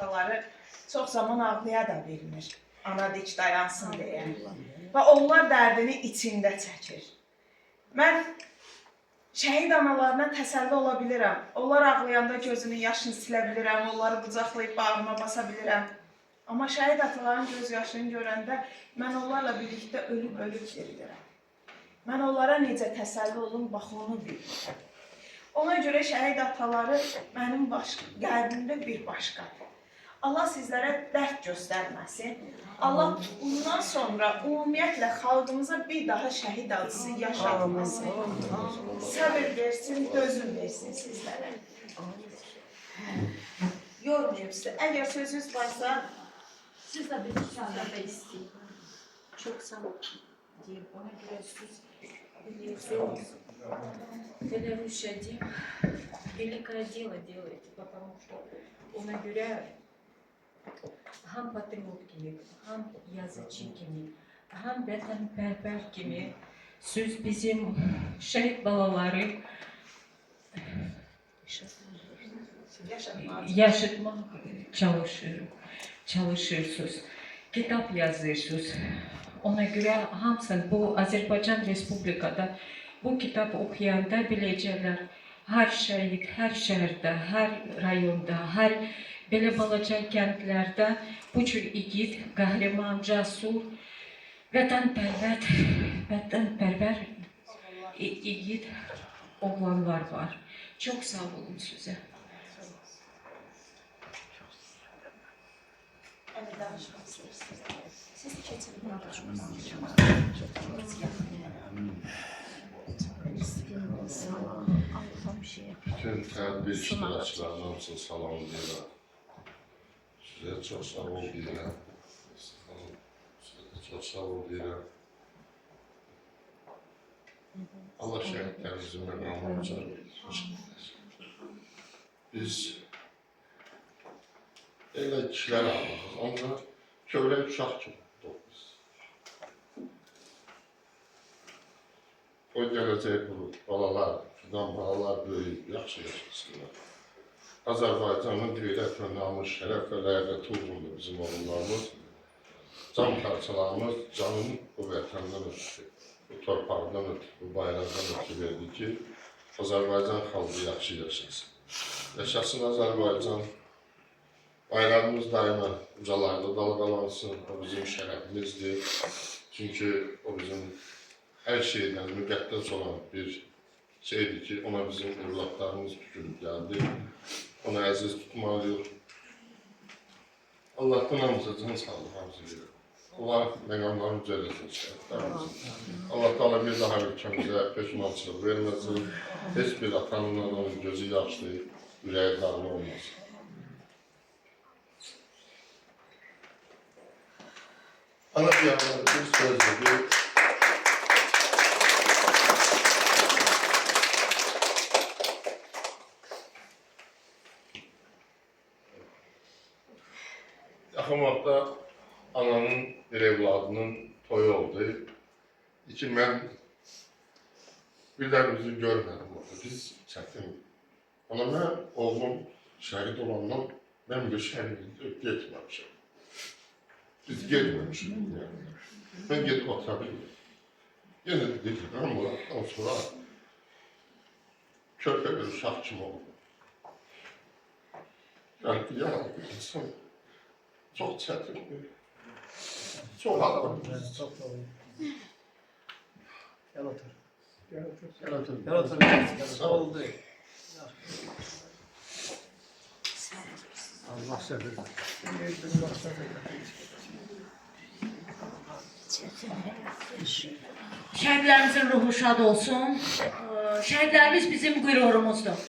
ataları çox zaman ağlaya da bilmir. Ana dik dayansın deyə. Və onlar dərdini içində çəkir. Mən şəhid analarına təsəlli ola bilirəm. Onlar ağlayanda gözünün yaşını silə bilirəm, onları qucaqlayıb bağrıma basa bilirəm. Amma şəhid ataların göz yaşını görəndə mən onlarla birlikdə ölüb gedirəm. Mən onlara necə təsəlli olum, bax onu bilirəm. Ona görə şəhid ataları mənim qəlbimdə bir başqadır. Allah sizlərə dərd göstərməsin. Allah bundan sonra ümumiyyətlə xalqımıza bir daha şəhid acısı yaşatmasın. Səbir versin, dözüm versin sizlərə. Yormayayım sizə. Əgər sözünüz varsa, siz de bir müsaade isteyin. Çok sağ olun diyeyim. Ona göre siz biliyorsunuz. Когда вы шадим, великое дело делаете, потому что ona göre hem patriot kimi, hem yazıcı kimi, hem vətənpərvər kimi söz bizim şəhid balaları yaşatmak çalışırsınız. Kitap yazırsınız. Ona göre hamısın bu Azərbaycan Respublikada bu kitabı okuyanda biləcəklər, hər şəhid, hər şəhərdə, hər rayonda, hər belə balaca kəndlərdə bu cür igid, qəhrəman, cəsur, vətənpərvər igid oğlanlar var. Çox sağ olun sizə. siz keçin. Bütün tədbir iştirakçılarına hamısını salamlayıram. Sizə çox sağ ol deyirəm. Sizə çox sağ ol deyirəm. Allah şəhidlərimizin məqamını ucalır. Biz elə kişilər alırıq, ancaq kövrək uşaq kimi olduq biz. O gələcək bu balalar, fidan balalar böyüyüb, yaxşı yaşasınlar. Azərbaycanın qeyrət və namus, şərəf və ləyaqəti uğrunda bizim oğullarımız, can parçalarımız canını bu vətəndən ötürü, bu torpaqdan ötürü, bu bayraqdan ötürü verdi ki, Azərbaycan xalqı yaxşı yaşasın. Yaşasın Azərbaycan, bayrağımız daima ucalarda dalgalansın, o bizim şərəfimizdir. Çünki o bizim hər şeydən müqəddəs olan bir şeydir ki, ona bizim evlatlarımız tükürüb gəldi. Ona əziz tutmalıyıq. Allah'tan hamıza can sağlık hamıza verir. Allah məqamları düzəlsin şəhidlərimizin. Allah Teala bir daha ülkəmizə peşmançılıq verməsin. Heç bir atanın onun gözü yaşlı, ürəyi qarlı olmasın. Ana diyarlar bir sözle bir yaxın vaxtda ananın bir evladının toyu oldu. İki mən bir də bizi görmədim orada. Biz çətin. Ona mən oğlum şəhid olandan mən bir şəhidlikdə getməmişim. Biz getməmişik. Ben gedib otura bilmirəm. Yenə də gedirəm, ondan sonra körpə bir uşaq kimi oldu. Yəni, yalan bir insan çox çətindir. Çox ağır. Çok doğru. Gel otur. Gel otur. Gel otur. Sağ ol değil. Allah sever. Şəhidlərimizin ruhu şad olsun. Şəhidlərimiz bizim qürurumuzdur.